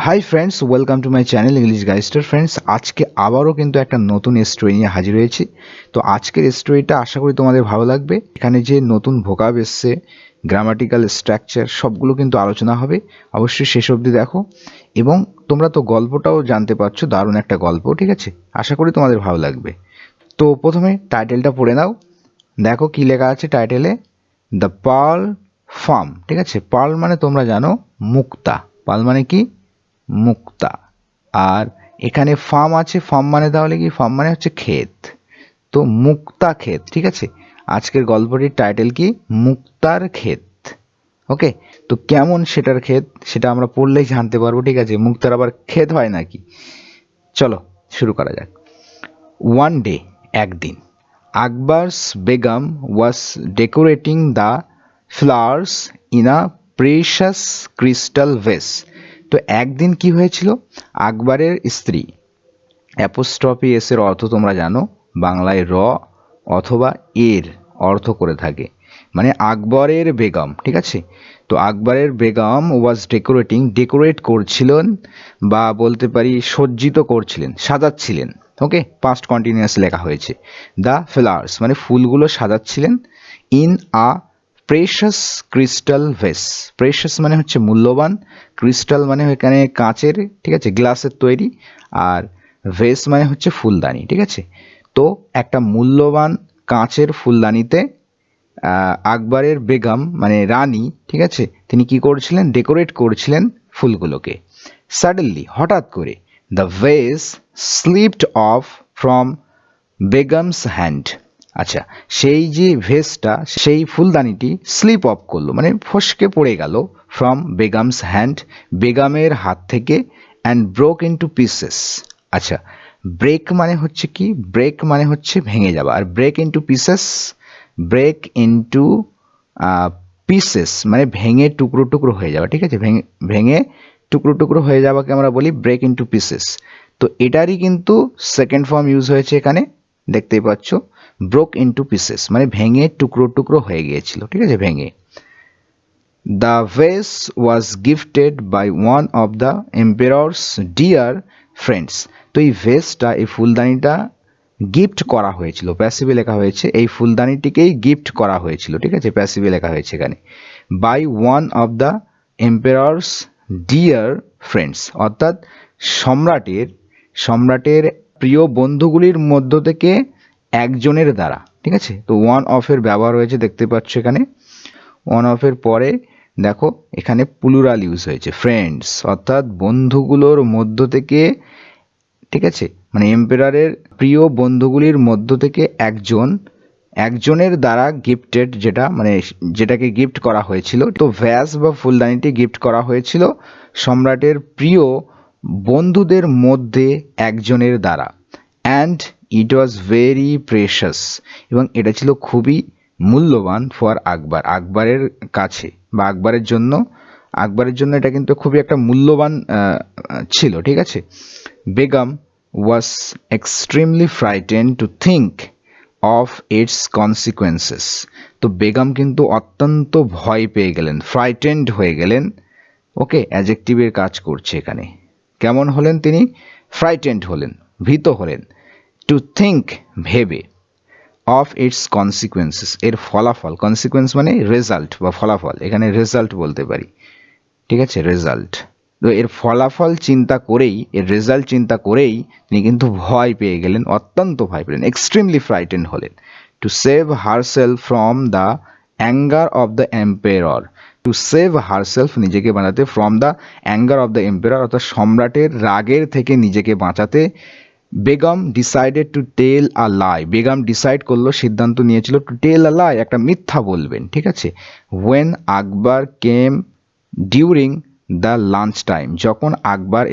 High friends, welcome to my channel English গাইস্টার। Friends, আজকে আবারও কিন্তু একটা নতুন স্টোরি নিয়ে হাজির হয়েছি। তো আজকের স্টোরিটা আশা করি তোমাদের ভালো লাগবে। এখানে যে নতুন ভোকাব এসছে, গ্রামাটিক্যাল স্ট্রাকচার সবগুলো কিন্তু আলোচনা হবে। অবশ্যই শেষ অবধি দেখো, এবং তোমরা তো গল্পটাও জানতে পারছো, দারুণ একটা গল্প। ঠিক আছে, আশা করি তোমাদের ভালো লাগবে। তো প্রথমে টাইটেলটা পড়ে নাও। দেখো কি লেখা আছে টাইটেলে, দ্য পার্ল ফার্ম। ঠিক আছে, পার্ল মানে তোমরা জানো মুক্তা। পার্ল মানে কি? মুক্তা। আর এখানে ফার্ম আছে, ফার্ম মানে তাহলে কি? ফার্ম মানে হচ্ছে ক্ষেত। তো মুক্তা ক্ষেত। ঠিক আছে, আজকের গল্পটির টাইটেল কি? মুক্তার ক্ষেত। ওকে, তো কেমন সেটার ক্ষেত সেটা আমরা পড়লেই জানতে পারবো। ঠিক আছে, মুক্তার আবার ক্ষেত হয় নাকি? চলো শুরু করা যাক। ওয়ান ডে, একদিন, Akbar's Begum was decorating the flowers in a precious crystal vase. তো একদিন কি হয়েছিল? আকবরের স্ত্রী, অ্যাপোস্ট্রফি এস এর অর্থ তোমরা জানো, বাংলায় র অথবা এর অর্থ করে থাকে, মানে আকবরের বেগম। ঠিক আছে, তো আকবরের বেগম ওয়াজ ডেকোরেটিং, ডেকোরেট করছিলেন, বা বলতে পারি সজ্জিত করছিলেন, সাজাচ্ছিলেন। ওকে, পাস্ট কন্টিনিউয়াস লেখা হয়েছে। দ্য ফ্লাওয়ার্স মানে ফুলগুলো সাজাচ্ছিলেন, in a precious crystal vase. Precious মানে হচ্ছে মূল্যবান, ক্রিস্টাল মানে এখানে কাঁচের, ঠিক আছে, গ্লাসের তৈরি, আর ভেস মানে হচ্ছে ফুলদানি। ঠিক আছে, তো একটা মূল্যবান কাঁচের ফুলদানিতে আকবরের বেগম মানে রানী, ঠিক আছে, তিনি কি করছিলেন? ডেকোরেট করছিলেন ফুলগুলোকে। সাডেনলি হঠাৎ করে, the vase slipped of from Begum's hand. আচ্ছা, সেই যে ভেসটা, সেই ফুলদানিটি স্লিপ অফ করলো, মানে ফসকে পড়ে গেল, ফ্রম বেগমস হ্যান্ড, বেগমের হাত থেকে, অ্যান্ড ব্রোক ইনটু পিসেস। আচ্ছা, ব্রেক মানে হচ্ছে কি? ব্রেক মানে হচ্ছে ভেঙে যাওয়া, আর break into pieces, break into pieces মানে ভেঙে টুকরো টুকরো হয়ে যাওয়া। ঠিক আছে, ভেঙে ভেঙে টুকরো টুকরো হয়ে যাওয়াকে আমরা বলি ব্রেক ইনটু পিসেস। তো এটারই কিন্তু সেকেন্ড ফর্ম ইউজ হয়েছে এখানে, দেখতেই পাচ্ছ, ব্রোক ইনটু পিসেস মানে ভেঙে টুকরো টুকরো হয়ে গিয়েছিল। ঠিক আছে, ভেঙে। The vase was gifted by one of the emperor's dear friends. তো এই ভেসটা, এই ফুলদানিটা গিফট করা হয়েছিল, প্যাসিভে লেখা হয়েছে, এই ফুলদানিটিকেই গিফট করা হয়েছিল। ঠিক আছে, প্যাসিভে লেখা হয়েছে এখানে, by one of the emperor's dear friends, অর্থাৎ সম্রাটের সম্রাটের প্রিয় বন্ধুগুলির মধ্য থেকে একজনের দ্বারা। ঠিক আছে, তো ওয়ান অফ এর ব্যবহার হয়েছে, দেখতে পাচ্ছ এখানে। ওয়ান অফ এর পরে দেখো এখানে প্লুরাল ইউজ হয়েছে, ফ্রেন্ডস, অর্থাৎ বন্ধুগুলোর মধ্য থেকে। ঠিক আছে, মানে এম্পেরারের প্রিয় বন্ধুগুলির মধ্য থেকে একজনের দ্বারা গিফটেড, যেটা মানে যেটাকে গিফট করা হয়েছিল। তো ভ্যাস বা ফুলদানিটি গিফট করা হয়েছিল সম্রাটের প্রিয় বন্ধুদের মধ্যে একজনের দ্বারা। And it was very precious, এবং এটা ছিল খুবই মূল্যবান ফর আকবর, আকবরের কাছে বা আকবরের জন্য এটা কিন্তু খুবই একটা মূল্যবান ছিল। ঠিক আছে, বেগম ওয়াজ extremely frightened to think of its consequences. তো বেগম কিন্তু অত্যন্ত ভয় পেয়ে গেলেন, ফ্রাইটেন্ড হয়ে গেলেন। ওকে, অ্যাডজেক্টিভের কাজ করছে এখানে। কেমন হলেন তিনি? ফ্রাইটেন্ড হলেন, ভীত হলেন। টু থিঙ্ক ভেবে, অফ ইটস কনসিকুয়েন্সেস এর ফলাফল, কনসিকুয়েন্স মানে রেজাল্ট বা ফলাফল, এখানে রেজাল্ট বলতে পারি। ঠিক আছে, রেজাল্ট। তো এর ফলাফল চিন্তা করেই, এর রেজাল্ট চিন্তা করেই তিনি কিন্তু ভয় পেয়ে গেলেন, অত্যন্ত ভয় পেলেন, এক্সট্রিমলি ফ্রাইটেন হলেন। To save herself from the anger of the emperor, to save herself নিজেকে বাঁচাতে, from the anger of the emperor অর্থাৎ সম্রাটের রাগের থেকে নিজেকে বাঁচাতে, Begum decided to tell a lie, Begum decide করলো, সিদ্ধান্ত নিয়েছিল, টু টেল আ লাই একটা মিথ্যা বলবেন। ঠিক আছে, when Akbar came during the lunch time, যখন আকবর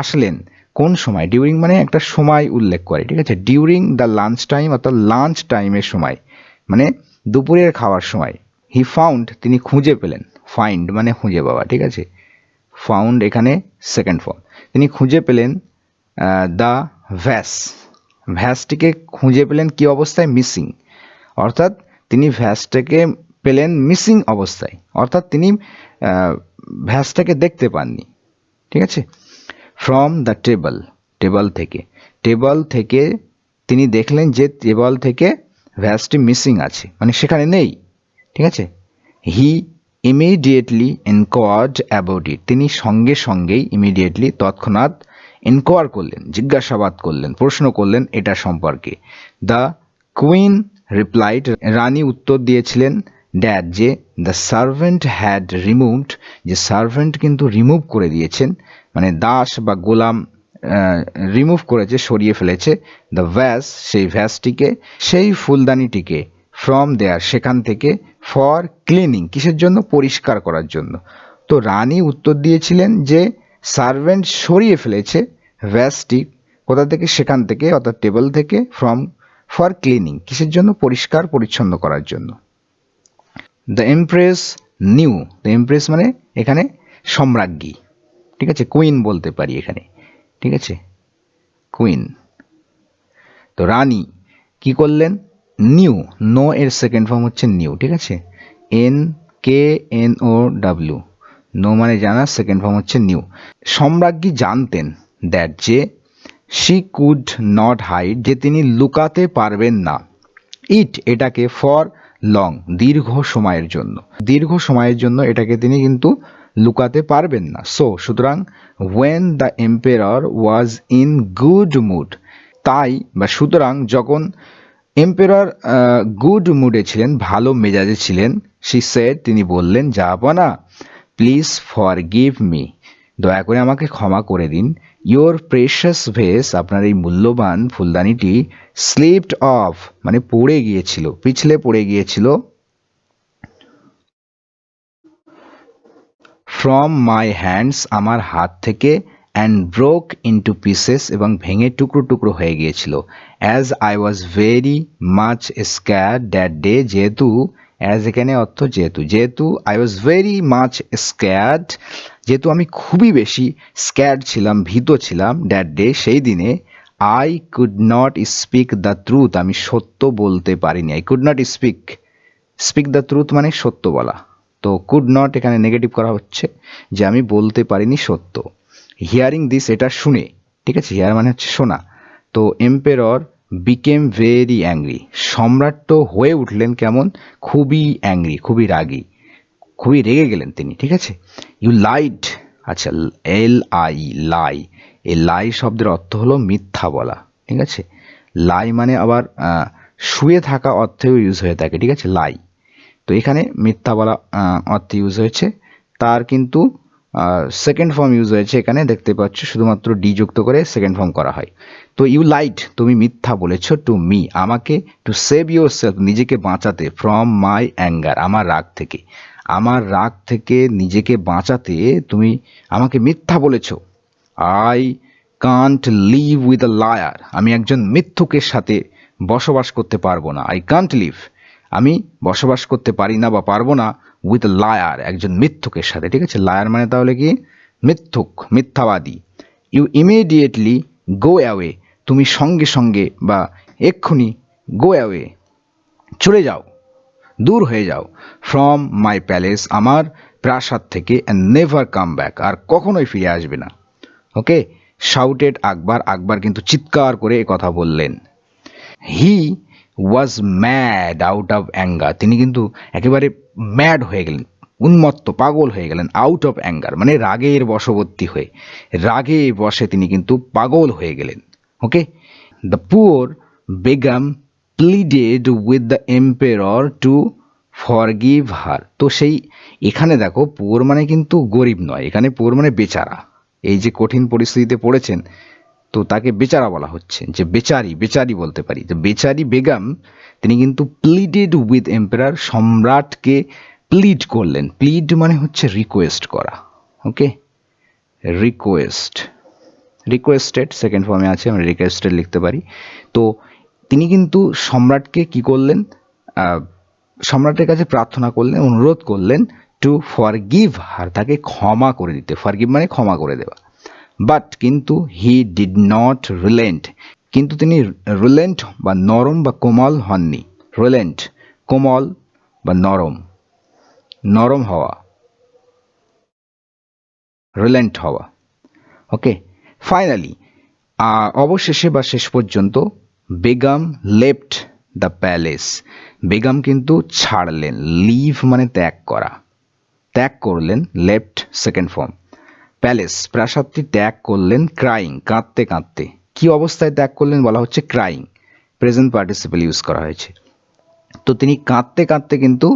আসলেন কোন সময়? ডিউরিং মানে একটা সময় উল্লেখ করে। ঠিক আছে, ডিউরিং দ্য লাঞ্চ টাইম অর্থাৎ লাঞ্চ টাইমের সময়, মানে দুপুরের খাওয়ার সময়। হি ফাউন্ড তিনি খুঁজে পেলেন, ফাইন্ড মানে খুঁজে পাওয়া। ঠিক আছে, ফাউন্ড এখানে সেকেন্ড ফর্ম। তিনি খুঁজে পেলেন দ্য ভ্যাস, ভ্যাসটিকে খুঁজে পেলেন কি অবস্থায়? মিসিং, অর্থাৎ তিনি ভ্যাসটাকে পেলেন মিসিং অবস্থায়, অর্থাৎ তিনি ভ্যাসটাকে দেখতে পাননি। ঠিক আছে। ফ্রম দ্য টেবল, টেবল থেকে তিনি দেখলেন যে টেবল থেকে ভ্যাসটি মিসিং আছে, মানে সেখানে নেই। ঠিক আছে। হি ইমিডিয়েটলি এনকোয়ার্ড অ্যাবাউট ইট, তিনি সঙ্গে সঙ্গেই ইমিডিয়েটলি তৎক্ষণাৎ এনকোয়ার করলেন, জিজ্ঞাসাবাদ করলেন, প্রশ্ন করলেন এটা সম্পর্কে। দ্য কুইন রিপ্লাইড, রানী উত্তর দিয়েছিলেন ড্যাড যে দ্য সার্ভেন্ট হ্যাড রিমুভড, যে সার্ভেন্ট কিন্তু রিমুভ করে দিয়েছেন, মানে দাস বা গোলাম রিমুভ করেছে, সরিয়ে ফেলেছে, দ্য ভ্যাস, সেই ভ্যাসটিকে, সেই ফুলদানিটিকে, ফ্রম দেয়ার, সেখান থেকে, ফর ক্লিনিং, কিসের জন্য, পরিষ্কার করার জন্য। তো রানী উত্তর দিয়েছিলেন যে সার্ভেন্ট সরিয়ে ফেলেছে ভ্যাসটি, কোথা থেকে, সেখান থেকে, অর্থাৎ টেবল থেকে, ফ্রম, ফর ক্লিনিং, কিসের জন্য, পরিষ্কার পরিচ্ছন্ন করার জন্য। The empress new, the empress মানে এখানে সম্রাজ্ঞী, ঠিক আছে, কুইন বলতে পারি এখানে, ঠিক আছে, কুইন। তো রানী কি করলেন, নিউ, নো এর সেকেন্ড ফর্ম হচ্ছে নিউ, ঠিক আছে, NKNOW, নো মানে জানা, সেকেন্ড ফর্ম হচ্ছে নিউ। সম্রাজ্ঞী জানতেন দ্যাট যে শি কুড নট হাইড, যে তিনি লুকাতে পারবেন না, ইট, এটাকে, ফর লং, দীর্ঘ সময়ের জন্য এটাকে তিনি কিন্তু লুকাতে পারবেন না। সুতরাং when the emperor was in good mood, তাই বা সুতরাং যখন এম্পেরর গুড মুডে ছিলেন, ভালো মেজাজে ছিলেন, শি সেড, তিনি বললেন, জাহাপনা, প্লিজ ফরগিভ মি, দয়া করে আমাকে ক্ষমা করে দিন, ইয়োর প্রেশাস ভেস, আপনার এই মূল্যবান ফুলদানিটি, স্লিপড অফ মানে পড়ে গিয়েছিল, পিছলে পড়ে গিয়েছিল, ফ্রম মাই হ্যান্ডস, আমার হাত থেকে, অ্যান্ড ব্রোক ইন্টু পিসেস, এবং ভেঙে টুকরো টুকরো হয়ে গিয়েছিল, as I was very much scared that day, যেহেতু, অ্যাজ এখানে অর্থ যেহেতু I was very much scared, যেহেতু আমি খুবই বেশি স্ক্যার্ড ছিলাম, ভীত ছিলাম, দ্যাট ডে, সেই দিনে, I could not speak the truth, আমি সত্য বলতে পারিনি, I could not speak the truth মানে সত্য বলা, তো কুড নট এখানে নেগেটিভ করা হচ্ছে, যে আমি বলতে পারিনি সত্য। হিয়ারিং দিস, এটা শুনে, ঠিক আছে, হিয়ার মানে হচ্ছে শোনা। তো এম্পেরর বিকেম ভেরি অ্যাংরি, সম্রাট তো হয়ে উঠলেন কেমন, খুবই অ্যাংরি, খুবই রাগী, খুবই রেগে গেলেন তিনি, ঠিক আছে। ইউ লাইড, আচ্ছা, LI, লাই, এই লাই শব্দের অর্থ হলো মিথ্যা বলা, ঠিক আছে। লাই মানে আবার শুয়ে থাকা অর্থেও ইউজ হয়ে থাকে, ঠিক আছে, লাই। তো এখানে মিথ্যা বলা অর্থে ইউজ হয়েছে, তার কিন্তু সেকেন্ড ফর্ম ইউজ হয়েছে, এখানে দেখতে পাচ্ছ, শুধুমাত্র ডি যুক্ত করে সেকেন্ড ফর্ম করা হয়। তো ইউ লাইট, তুমি মিথ্যা বলেছ, টু মি, আমাকে, টু সেভ ইউর সেলফ, নিজেকে বাঁচাতে, ফ্রম মাই অ্যাঙ্গার, আমার রাগ থেকে নিজেকে বাঁচাতে তুমি আমাকে মিথ্যা বলেছ। I can't live with a liar, আমি একজন মিথ্যুকের সাথে বসবাস করতে পারবো না, আই কান্ট লিভ, আমি বসবাস করতে পারি না বা পারবো না, উইথ লায়ার, একজন মিথ্যুকের সাথে, ঠিক আছে। লায়ার মানে তাহলে কি, মিথ্যুক, মিথ্যাবাদী। ইউ ইমিডিয়েটলি গো অ্যাওয়ে, তুমি সঙ্গে সঙ্গে বা এক্ষুনি, গো অ্যাওয়ে, চলে যাও, দূর হয়ে যাও, ফ্রম মাই প্যালেস, আমার প্রাসাদ থেকে, অ্যান্ড নেভার কাম ব্যাক, আর কখনোই ফিরে আসবে না। ওকে, শাউটেড আকবর, আকবর কিন্তু চিৎকার করে এ কথা বললেন। হি ওয়াজ ম্যাড আউট অফ অ্যাঙ্গার, তিনি কিন্তু একেবারে ম্যাড হয়ে গেলেন, উন্মত্ত, পাগল হয়ে গেলেন, আউট অফ অ্যাঙ্গার মানে রাগের বশবর্তী হয়ে, রাগে বসে তিনি কিন্তু পাগল হয়ে গেলেন। Okay, the poor Begum pleaded with the emperor to forgive her, তো সেই এখানে দেখো, পুয়ার মানে কিন্তু গরিব নয়, এখানে পুয়ার মানে বেচারা, এই যে কঠিন পরিস্থিতিতে পড়েছেন, তো তাকে বেচারা বলা হচ্ছে, যে বেচারি বলতে পারি, যে বেচারি বেগম, তিনি কিন্তু প্লিডেড উইথ এম্পারার, সম্রাটকে প্লিড করলেন, প্লিড মানে হচ্ছে রিকোয়েস্ট করা, ওকে, রিকোয়েস্টেড সেকেন্ড ফর্মে আছে, আমরা রিকোয়েস্টেড লিখতে পারি। তো তিনি কিন্তু সম্রাটকে কি করলেন, সম্রাটের কাছে প্রার্থনা করলেন, অনুরোধ করলেন, টু ফরগিভ হার, তাকে ক্ষমা করে দিতে, ফরগিভ মানে ক্ষমা করে দেওয়া। বাট কিন্তু হি ডিড নট রিলেন্ট, কিন্তু তিনি রিলেন্ট বা নরম বা কোমল হননি, রিলেন্ট কোমল বা নরম হওয়া, রিলেন্ট হওয়া, ওকে, ফাইনালি অবশেষে বা শেষ পর্যন্ত Begum left the palace, Begum কিন্তু ছাড়লেন, লিভ মানে ত্যাগ করা, ত্যাগ করলেন, লেফট সেকেন্ড ফর্ম, প্যালেস প্রাসাদটি ত্যাগ করলেন, ক্রাইং কাঁদতে কাঁদতে। কি অবস্থায় ত্যাগ করলেন বলা হচ্ছে ক্রাইং, প্রেজেন্ট পার্টিসিপেল ইউজ করা হয়েছে। তো তিনি কাঁদতে কাঁদতে কিন্তু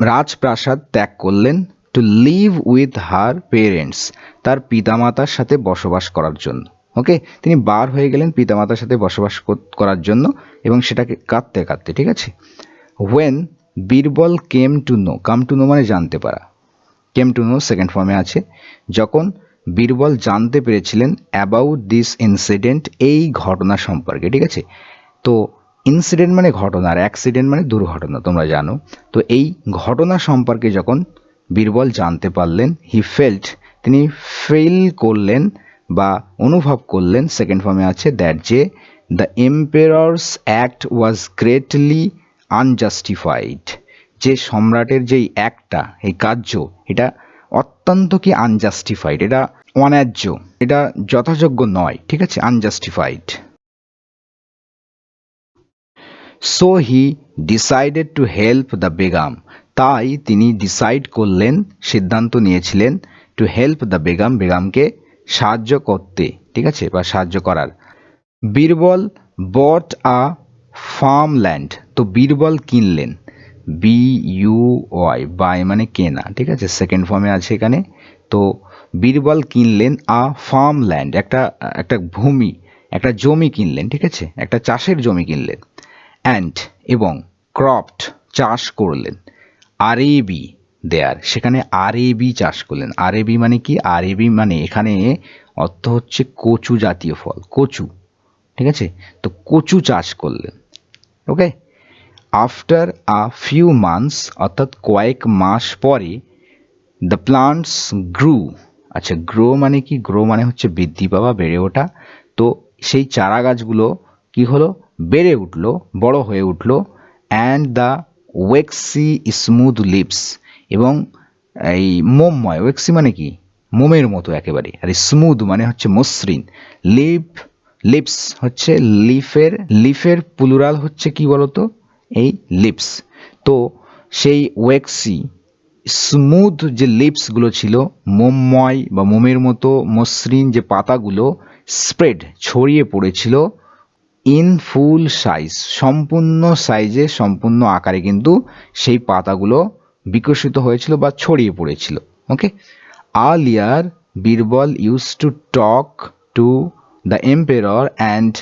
রাজপ্রাসাদ ত্যাগ করলেন, to live with her parents, তার পিতামাতার সাথে বসবাস করার জন্য। ওকে, তিনি বার হয়ে গেলেন পিতামাতার সাথে বসবাস করার জন্য, এবং সেটাকে কাঁদতে কাঁদতে, ঠিক আছে। When Birbal came to know, come to know মানে জানতে পারা, কেম টু নো সেকেন্ড ফর্মে আছে, যখন বীরবল জানতে পেরেছিলেন অ্যাবাউট দিস ইনসিডেন্ট, এই ঘটনা সম্পর্কে, ঠিক আছে। তো ইনসিডেন্ট মানে ঘটনা, আর অ্যাক্সিডেন্ট মানে দুর্ঘটনা, তোমরা জানো। তো এই ঘটনা সম্পর্কে যখন বীরবল জানতে পারলেন, হি ফেল্ট, তিনি ফিল করলেন বা অনুভব করলেন, সেকেন্ড ফর্মে আছে, দ্যাট যে the emperor's act was greatly unjustified, যে সম্রাটের যেই অ্যাক্টটা, এই কার্য, এটা অত্যন্ত কি আনজাস্টিফাইড, এটা অন্যায্য, এটা যথাযোগ্য নয়, ঠিক আছে, unjustified. So he decided to help the Begum, তাই তিনি ডিসাইড করলেন, সিদ্ধান্ত নিয়েছিলেন, টু হেল্প দ্য বেগম, বেগমকে সাহায্য করতে, ঠিক আছে, বা সাহায্য করার। বীরবল বট আ ফার্ম ল্যান্ড, তো বীরবল কিনলেন, BUY, বাই মানে কেনা, ঠিক আছে, সেকেন্ড ফর্মে আছে এখানে। তো বীরবল কিনলেন আ ফার্ম ল্যান্ড, একটা একটা ভূমি, একটা জমি কিনলেন, ঠিক আছে, একটা চাষের জমি কিনলেন। অ্যান্ড এবং ক্রপড চাষ করলেন, আরেবি দেয়ার, সেখানে আরেবি চাষ করলেন। আরেবি মানে কি, আরেবি মানে এখানে অর্থ হচ্ছে কচু জাতীয় ফল, কচু, ঠিক আছে, তো কচু চাষ করলেন। ওকে, আফটার আ ফিউ মান্থস, অর্থাৎ কয়েক মাস পরে, দ্য প্লান্টস গ্রু, আচ্ছা গ্রো মানে কি, গ্রো মানে হচ্ছে বৃদ্ধি পাওয়া, বেড়ে ওঠা। তো সেই চারা গাছগুলো কি হলো, বেড়ে উঠলো, বড় হয়ে উঠলো। অ্যান্ড দ্য ওয়েক্সি স্মুথ লিপস, এবং এই মোমময়, ওয়েক্সি মানে কি, মোমের মতো একেবারে, আর স্মুথ মানে হচ্ছে মসৃণ, লিপস হচ্ছে লিফের, লিফের প্লুরাল হচ্ছে কি বলতো, এই লিপস। তো সেই ওয়েক্সি স্মুথ যে লিপসগুলো ছিল, মোমময় বা মোমের মতো মসৃণ যে পাতাগুলো, স্প্রেড ছড়িয়ে পড়েছিল, ইন ফুল সাইজ, সম্পূর্ণ সাইজে, সম্পূর্ণ আকারে কিন্তু সেই পাতাগুলো বিকশিত হয়েছিল বা ছড়িয়ে পড়েছিল। Okay, earlier Birbal use to talk to the emperor and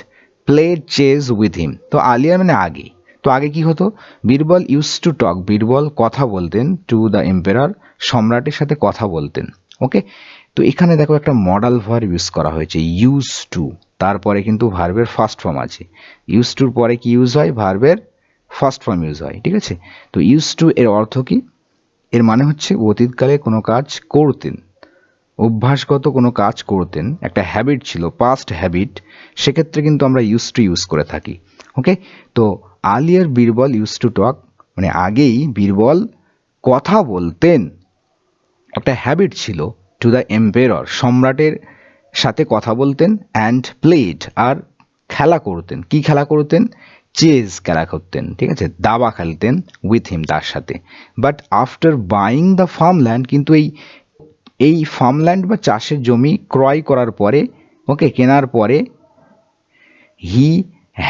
play chase with him, তো আর্লিয়ার মানে আগে, তো আগে কি হতো, Birbal use to talk, Birbal কথা বলতেন, টু দ্য এম্পেরর, সম্রাটের সাথে কথা বলতেন। ওকে, তো এখানে দেখো একটা মডাল ভার্ব ইউজ করা হয়েছে, ইউজ টু, তারপরে কিন্তু ভার্বের ফার্স্ট ফর্ম আছে। ইউজ টুর পরে কি ইউজ হয়, ভার্বের ফার্স্ট ফর্ম ইউজ হয়, ঠিক আছে। তো ইউজ টু এর অর্থ কি, এর মানে হচ্ছে অতীতকালে কোনো কাজ করতেন, অভ্যাসগত কোনো কাজ করতেন, একটা হ্যাবিট ছিল, পাস্ট হ্যাবিট, সেক্ষেত্রে কিন্তু আমরা ইউজ টু ইউজ করে থাকি। ওকে, তো আর্লিয়ার বীরবল ইউজ টু টক মানে আগেই বীরবল কথা বলতেন, একটা হ্যাবিট ছিল, টু দ্য এম্পেরর, সম্রাটের সাথে কথা বলতেন, অ্যান্ড প্লেড, আর খেলা করতেন, কি খেলা করতেন, চেজ খেলা করতেন, ঠিক আছে, দাবা খেলতেন, উইথ হিম, তার সাথে। But after buying the farmland, কিন্তু এই ফার্মল্যান্ড বা চাষের জমি ক্রয় করার পরে, ওকে, কেনার পরে, হি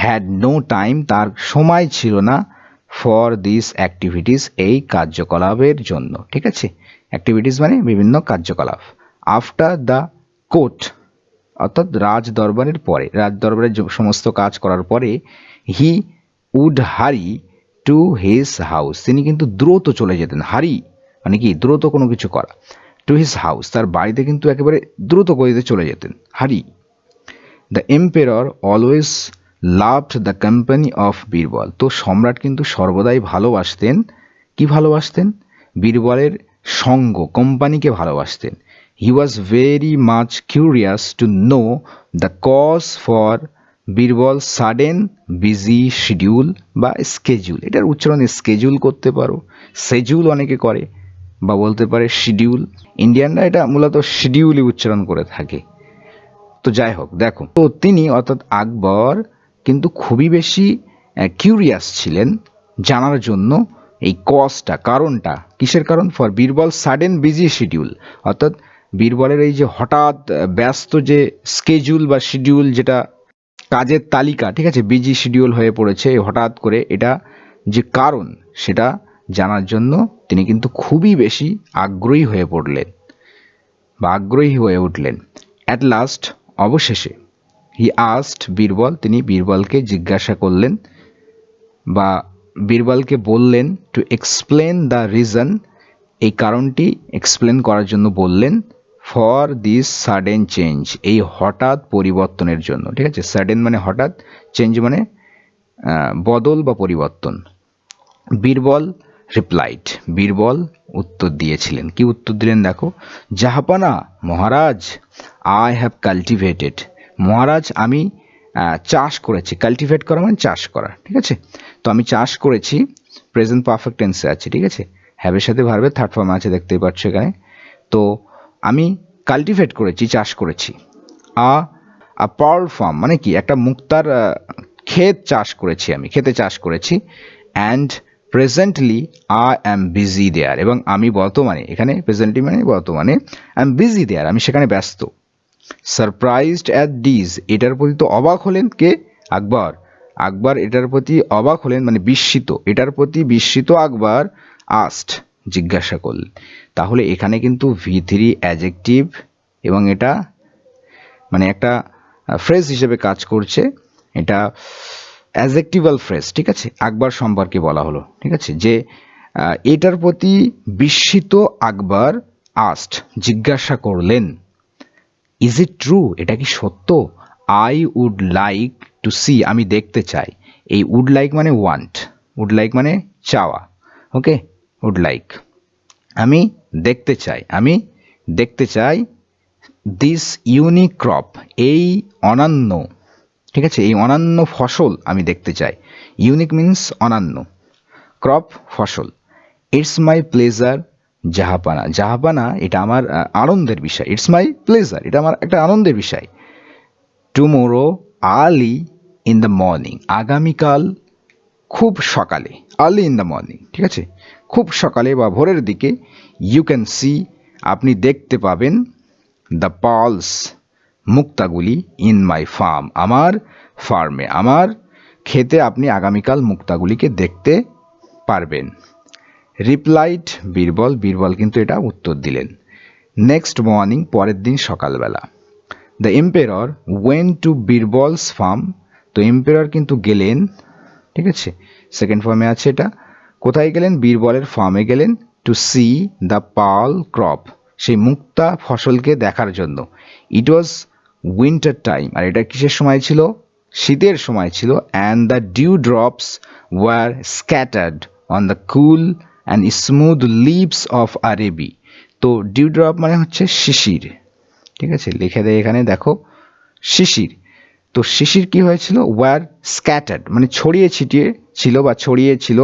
হ্যাড নো টাইম, তার সময় ছিল না, ফর দিস অ্যাক্টিভিটিস, এই কার্যকলাপের জন্য, ঠিক আছে, অ্যাক্টিভিটিস মানে বিভিন্ন কার্যকলাপ। আফটার দ্য কোর্ট, অর্থাৎ রাজ দরবারের পরে, রাজ দরবারের সমস্ত কাজ করার পরে, he would hurry to his house, তিনি কিন্তু দ্রুত চলে যেতেন, হারি মানে কি, দ্রুত কোনো কিছু করা, টু হিজ হাউস, তার বাড়িতে কিন্তু একেবারে দ্রুত গতিতে চলে যেতেন, hurry. The emperor always loved the company of Birbal, তো সম্রাট কিন্তু সর্বদাই ভালোবাসতেন, কি ভালোবাসতেন, বীরবলের সঙ্গ, কোম্পানিকে ভালোবাসতেন। He was very much curious to know the cause for Birbal sudden busy schedule বা স্কেজুল, এটার উচ্চারণ স্কেজুল করতে পারো, সেজুল অনেকে করে, বা বলতে পারে শিডিউল। ইন্ডিয়ানরা এটা মূলত শিডিউলই উচ্চারণ করে থাকে। তো যাই হোক, দেখো, তো তিনি অর্থাৎ আকবর কিন্তু খুবই বেশি কিউরিয়াস ছিলেন জানার জন্য এই কজটা, কারণটা, কিসের কারণ? For Birbal sudden busy schedule, অর্থাৎ বীরবলের এই যে হঠাৎ ব্যস্ত যে স্কেজুল বা শিডিউল, যেটা কাজের তালিকা, ঠিক আছে, বিজি শিডিউল হয়ে পড়েছে হঠাৎ করে, এটা যে কারণ সেটা জানার জন্য তিনি কিন্তু খুবই বেশি আগ্রহী হয়ে পড়লেন বা আগ্রহী হয়ে উঠলেন। অ্যাট লাস্ট, অবশেষে, হি আস্কড বীরবল, তিনি বীরবলকে জিজ্ঞাসা করলেন বা বীরবলকে বললেন টু এক্সপ্লেন দ্য রিজন, এই কারণটি এক্সপ্লেন করার জন্য বললেন, ফর দিস সাডেন চেঞ্জ, এই হঠাৎ পরিবর্তনের জন্য। ঠিক আছে, সাডেন মানে হঠাৎ, চেঞ্জ মানে বদল বা পরিবর্তন। বীরবল রিপ্লাইড, বীরবল উত্তর দিয়েছিলেন। কি উত্তর দিলেন দেখো, জাহাপানা মহারাজ, আই হ্যাভ কাল্টিভেটেড, মহারাজ আমি চাষ করেছি। কাল্টিভেট করা মানে চাষ করা, ঠিক আছে। তো আমি চাষ করেছি, প্রেজেন্ট পারফেক্ট টেন্সে আছে, ঠিক আছে, হ্যাভের সাথে ভার্বের থার্ড ফর্ম আছে, দেখতেই পাচ্ছ এখানে। তো আমি কাল্টিভেট করেছি, চাষ করেছি। আ পার্ল ফার্ম মানে কি, একটা মুক্তার ক্ষেত চাষ করেছি, আমি ক্ষেতে চাষ করেছি। And presently I am busy there, এবং আমি বর্তমানে, এখানে প্রেজেন্টলি মানে বর্তমানে, আই এম বিজি দেয়ার, আমি সেখানে ব্যস্ত। সারপ্রাইজড অ্যাট দিস, এটার প্রতি তো অবাক হলেন কে? আকবর। আকবর এটার প্রতি অবাক হলেন মানে বিস্মিত, এটার প্রতি বিস্মিত আকবর আস্ট, জিজ্ঞাসা করলেন। তাহলে এখানে কিন্তু V3 অ্যাডজেক্টিভ এবং এটা মানে একটা ফ্রেজ হিসেবে কাজ করছে, এটা অ্যাডজেক্টিভাল ফ্রেজ, ঠিক আছে, আকবর সম্পর্কে বলা হলো, ঠিক আছে, যে এটার প্রতি বিস্মিত আকবর আস্ট, জিজ্ঞাসা করলেন, ইজ ইট ট্রু, এটা কি সত্য? I would like to see, আমি দেখতে চাই। এই উড লাইক মানে ওয়ান্ট, উড লাইক মানে চাওয়া, ওকে, উড লাইক, আমি দেখতে চাই, আমি দেখতে চাই দিস ইউনিক ক্রপ, এই অনন্য, ঠিক আছে, এই অনন্য ফসল আমি দেখতে চাই। ইউনিক মিন্স অনন্য, ক্রপ ফসল। ইটস মাই প্লেজার জাহাপানা, জাহাপানা এটা আমার আনন্দের বিষয়। ইটস মাই প্লেজার, এটা আমার একটা আনন্দের বিষয়। Tomorrow early in the morning, আগামীকাল খুব সকালে, আর্লি ইন দ্য মর্নিং, ঠিক আছে, খুব সকালে বা ভোরের দিকে, ইউ ক্যান সি, আপনি দেখতে পাবেন, দ্য পার্লস, মুক্তাগুলি, ইন মাই ফার্ম, আমার ফার্মে, আমার ক্ষেতে আপনি আগামীকাল মুক্তাগুলিকে দেখতে পারবেন। রিপ্লাইড বীরবল, বীরবল কিন্তু এটা উত্তর দিলেন। নেক্সট মর্নিং, পরের দিন সকালবেলা, the emperor went to Birbal's farm, তো এম্পেরর কিন্তু গেলেন, ঠিক আছে, সেকেন্ড ফর্মে আছে এটা, কোথায় গেলেন? বীরবলের ফার্মে গেলেন, to see the pearl crop, সেই মুক্তা ফসলকে দেখার জন্য। ইট ওয়াজ উইন্টার টাইম, আর এটা কিসের সময় ছিল? শীতের সময় ছিল। And the dew drops were scattered on the cool and smooth leaves of arbi, তো ডিউ ড্রপ মানে হচ্ছে শিশির, ঠিক আছে, লিখে দেয় এখানে দেখো, শিশির। তো শিশির কি হয়েছিল? ওয়ার স্ক্যাটার্ড মানে ছড়িয়ে ছিটিয়ে ছিল বা ছড়িয়ে ছিল,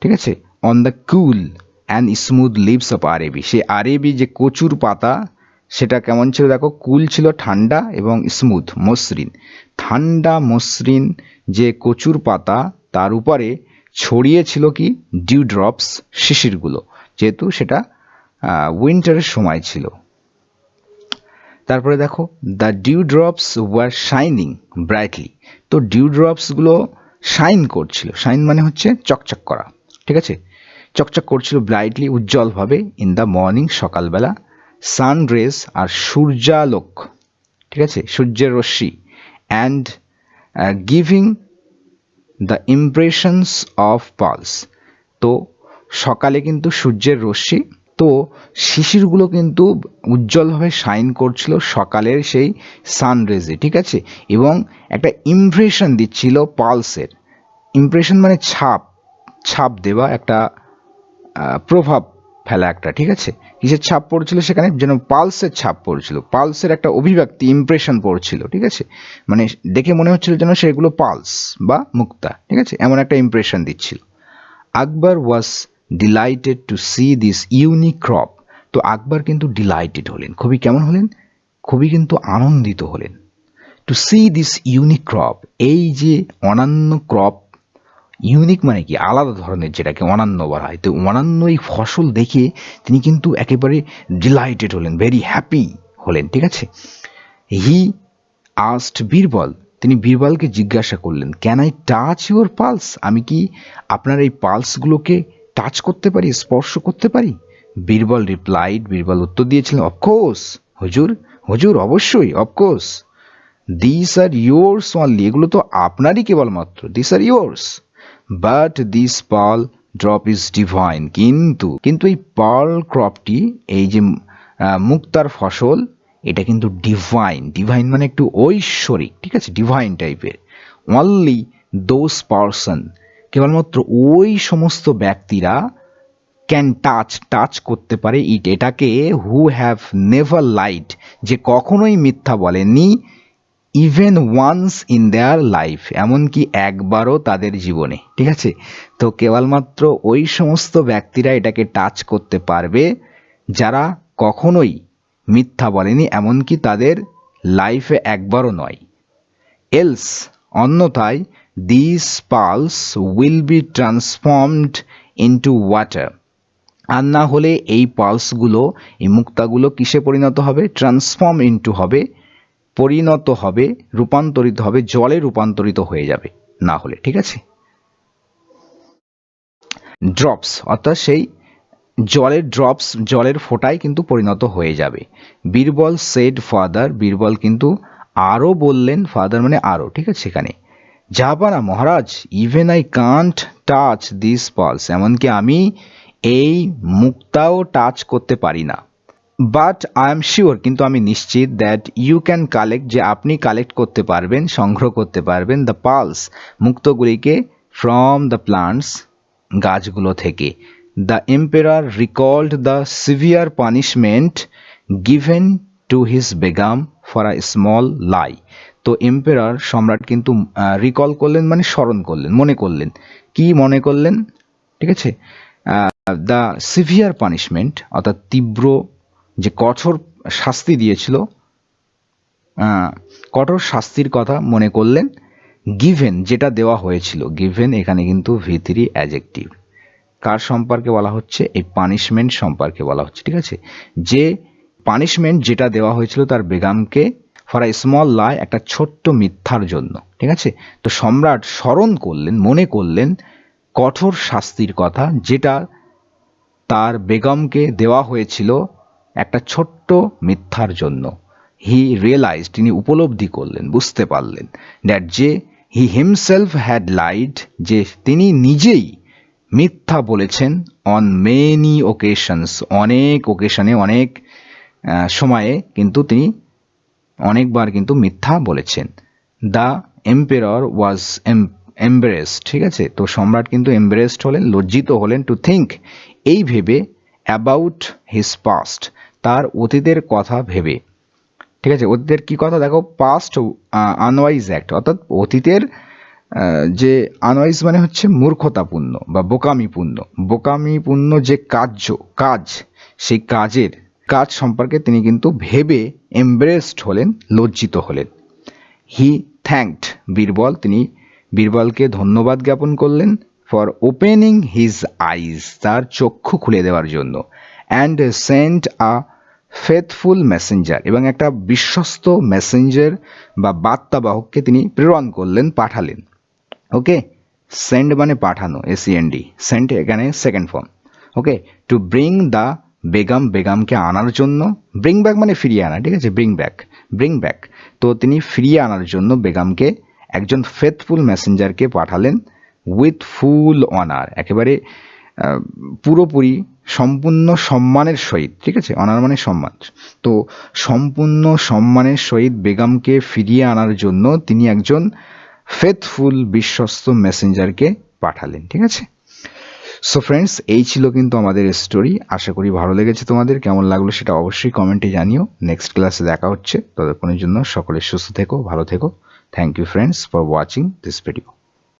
ঠিক আছে, on the cool and smooth leaves of arbi, সে আরেবি যে কচুর পাতা, সেটা কেমন ছিল দেখো, কুল ছিল ঠান্ডা এবং স্মুথ মসৃণ, ঠান্ডা মসৃণ যে কচুর পাতা, তার উপরে ছড়িয়ে ছিল কি? ডিউ ড্রপস, শিশিরগুলো, যেহেতু সেটা উইন্টারের সময় ছিল। তারপরে দেখো, the dew drops were shining brightly, তো ডিউ ড্রপসগুলো শাইন করছিল, শাইন মানে হচ্ছে চকচক করা, ঠিক আছে, চকচক করছিল, ব্রাইটলি উজ্জ্বলভাবে, ইন দ্য মর্নিং সকালবেলা, সান রেস আর সূর্যালোক, ঠিক আছে, সূর্যের রশ্মি, and giving the impressions of pearls, তো সকালে কিন্তু সূর্যের রশ্মি, তো শিশিরগুলো কিন্তু উজ্জ্বলভাবে শাইন করছিল সকালের সেই সানরেজে, ঠিক আছে, এবং একটা ইমপ্রেশন দিচ্ছিল পালসের। ইমপ্রেশন মানে ছাপ, ছাপ দেওয়া, একটা প্রভাব ফেলা একটা, ঠিক আছে, কিসের ছাপ পড়ছিল সেখানে? যেন পালসের ছাপ পড়ছিল, পালসের একটা অভিব্যক্তি, ইমপ্রেশন পড়ছিল, ঠিক আছে, মানে দেখে মনে হচ্ছিল যেন সেগুলো পালস বা মুক্তা, ঠিক আছে, এমন একটা ইমপ্রেশন দিচ্ছিল। Akbar was delighted to see this unique crop. তো আকবর কিন্তু ডিলাইটেড হলেন, খুবই কেমন হলেন, খুবই কিন্তু আনন্দিত হলেন। To see this unique crop, এই যে অনন্য ক্রপ, ইউনিক মানে কি, আলাদা ধরনের, যেটাকে অনন্য বলা হয়। তো অনন্য এই ফসল দেখে তিনি কিন্তু একেবারে ডিলাইটেড হলেন, ভেরি হ্যাপি হলেন, ঠিক আছে। হি আস্কড বীরবল, তিনি বীরবলকে জিজ্ঞাসা করলেন, can I touch your pulse, আমি কি আপনার এই পালসগুলোকে টাচ করতে পারি, স্পর্শ করতে পারি? বীরবল রিপ্লাইড, বীরবল উত্তর দিয়েছিলেন, অফকোর্স হুজুর, হুজুর অবশ্যই, of course. This are yours only, এগুলো তো আপনারই কেবলমাত্র, this are yours. But this pearl drop is divine, কিন্তু কিন্তু এই পার্ল ক্রপটি, এই যে মুক্তার ফসল, এটা কিন্তু ডিভাইন, ডিভাইন মানে একটু ঐশ্বরিক, ঠিক আছে, ডিভাইন টাইপের। অনলি দোজ পার্সন, কেবলমাত্র ওই সমস্ত ব্যক্তিরা ক্যান টাচ, টাচ করতে পারে ইট, এটাকে, হু হ্যাভ নেভার লাইড, যে কখনোই মিথ্যা বলেননি, even once in their life, এমনকি একবারও তাদের জীবনে, ঠিক আছে। তো কেবলমাত্র ওই সমস্ত ব্যক্তিরা এটাকে টাচ করতে পারবে যারা কখনোই মিথ্যা বলেনি, এমনকি তাদের লাইফে একবারও নয়। এলস, অন্যথায়, this pearls will be transformed into water, আর না হলে এই পালসগুলো, এই মুক্তাগুলো কিসে পরিণত হবে, ট্রান্সফর্ম ইনটু হবে, পরিণত হবে, রূপান্তরিত হবে, জলে রূপান্তরিত হয়ে যাবে না হলে, ঠিক আছে। ড্রপস, অর্থাৎ সেই জলের ড্রপস, জলের ফোঁটায় কিন্তু পরিণত হয়ে যাবে। বীরবল সেড ফাদার, বীরবল কিন্তু আরও বললেন, ফাদার মানে আরও, ঠিক আছে, এখানে জাহাপানা মহারাজ, even I can't touch this pearls, এমনকি আমি এই মুক্তাও টাচ করতে পারি না। বাট আই এম শিওর, কিন্তু আমি নিশ্চিত, দ্যাট ইউ ক্যান কালেক্ট, যে আপনি কালেক্ট করতে পারবেন, সংগ্রহ করতে পারবেন, দ্য পালস, মুক্তগুলিকে, ফ্রম দ্য প্লান্টস, গাছগুলো থেকে। The emperor recalled the severe punishment given to his Begum for a small lie. তো এম্পেরার, সম্রাট কিন্তু রিকল করলেন মানে স্মরণ করলেন, মনে করলেন, কি মনে করলেন, ঠিক আছে, দ্য সিভিয়ার পানিশমেন্ট, অর্থাৎ তীব্র, যে কঠোর শাস্তি দিয়েছিল, কঠোর শাস্তির কথা মনে করলেন। গিভেন, যেটা দেওয়া হয়েছিল, গিভেন এখানে কিন্তু ভিতরি অ্যাডজেক্টিভ, কার সম্পর্কে বলা হচ্ছে, এই পানিশমেন্ট সম্পর্কে বলা হচ্ছে, ঠিক আছে, যে পানিশমেন্ট যেটা দেওয়া হয়েছিল তার বেগমকে, ফর আ স্মল লাই, একটা ছোট্ট মিথ্যার জন্য, ঠিক আছে। তো সম্রাট স্মরণ করলেন, মনে করলেন কঠোর শাস্তির কথা, যেটা তার বেগমকে দেওয়া হয়েছিল একটা ছোট্ট মিথ্যার জন্য। হি রিয়েলাইজ, তিনি উপলব্ধি করলেন, বুঝতে পারলেন, দ্যাট, যে হি হিমসেলফ হ্যাড লাইড, যে তিনি নিজেই মিথ্যা বলেছেন, অন মেনি ওকেশনস, অনেক ওকেশনে, অনেক সময়ে কিন্তু তিনি অনেকবার কিন্তু মিথ্যা বলেছেন। দ্য এম্পেরর ওয়াজ এম্বারেসড, ঠিক আছে। তো সম্রাট কিন্তু এম্বারেসড হলেন, লজ্জিত হলেন, টু থিঙ্ক, এই ভেবে, অ্যাবাউট হিজ পাস্ট, তার অতীতের কথা ভেবে, ঠিক আছে। অতীতের কি কথা দেখো, পাস্ট আনওয়াইজ অ্যাক্ট, অর্থাৎ অতীতের যে আনওয়াইজ মানে হচ্ছে মূর্খতাপূর্ণ বা বোকামিপূর্ণ, বোকামিপূর্ণ যে কাজ, সেই কাজ সম্পর্কে তিনি কিন্তু ভেবে এমব্রেসড হলেন, লজ্জিত হলেন। হি থ্যাঙ্কড বীরবল, তিনি বীরবলকে ধন্যবাদ জ্ঞাপন করলেন, ফর ওপেনিং হিজ আইজ, তার চক্ষু খুলে দেওয়ার জন্য, and sent a faithful messenger, এবং একটা বিশ্বস্ত মেসেঞ্জার বা বার্তাবাহককে তিনি প্রেরণ করলেন, পাঠালেন। ওকে, সেন্ড মানে পাঠানো, SEND, সেন্ড এখানে second form. Okay, to bring the Begum, বেগমকে আনার জন্য, ব্রিং ব্যাক মানে ফিরিয়ে আনা, ঠিক আছে, ব্রিং ব্যাক। তো তিনি ফিরিয়ে আনার জন্য বেগমকে একজন ফেথফুল মেসেঞ্জারকে পাঠালেন, উইথ ফুল অনার, একেবারে পুরোপুরি সম্পূর্ণ সম্মানের সহিত, ঠিক আছে, অনার মানে সম্মান। তো সম্পূর্ণ সম্মানের সহিত বেগমকে ফিরিয়ে আনার জন্য তিনি একজন ফেথফুল, বিশ্বস্ত মেসেঞ্জারকে পাঠালেন, ঠিক আছে। সো ফ্রেন্ডস, এই ছিল কিন্তু আমাদের স্টোরি। আশা করি ভালো লেগেছে তোমাদের। কেমন লাগলো সেটা অবশ্যই কমেন্টে জানিও। নেক্সট ক্লাসে দেখা হচ্ছে, ততক্ষণের জন্য সকলে সুস্থ থেকো, ভালো থেকো। Thank you friends for watching this video.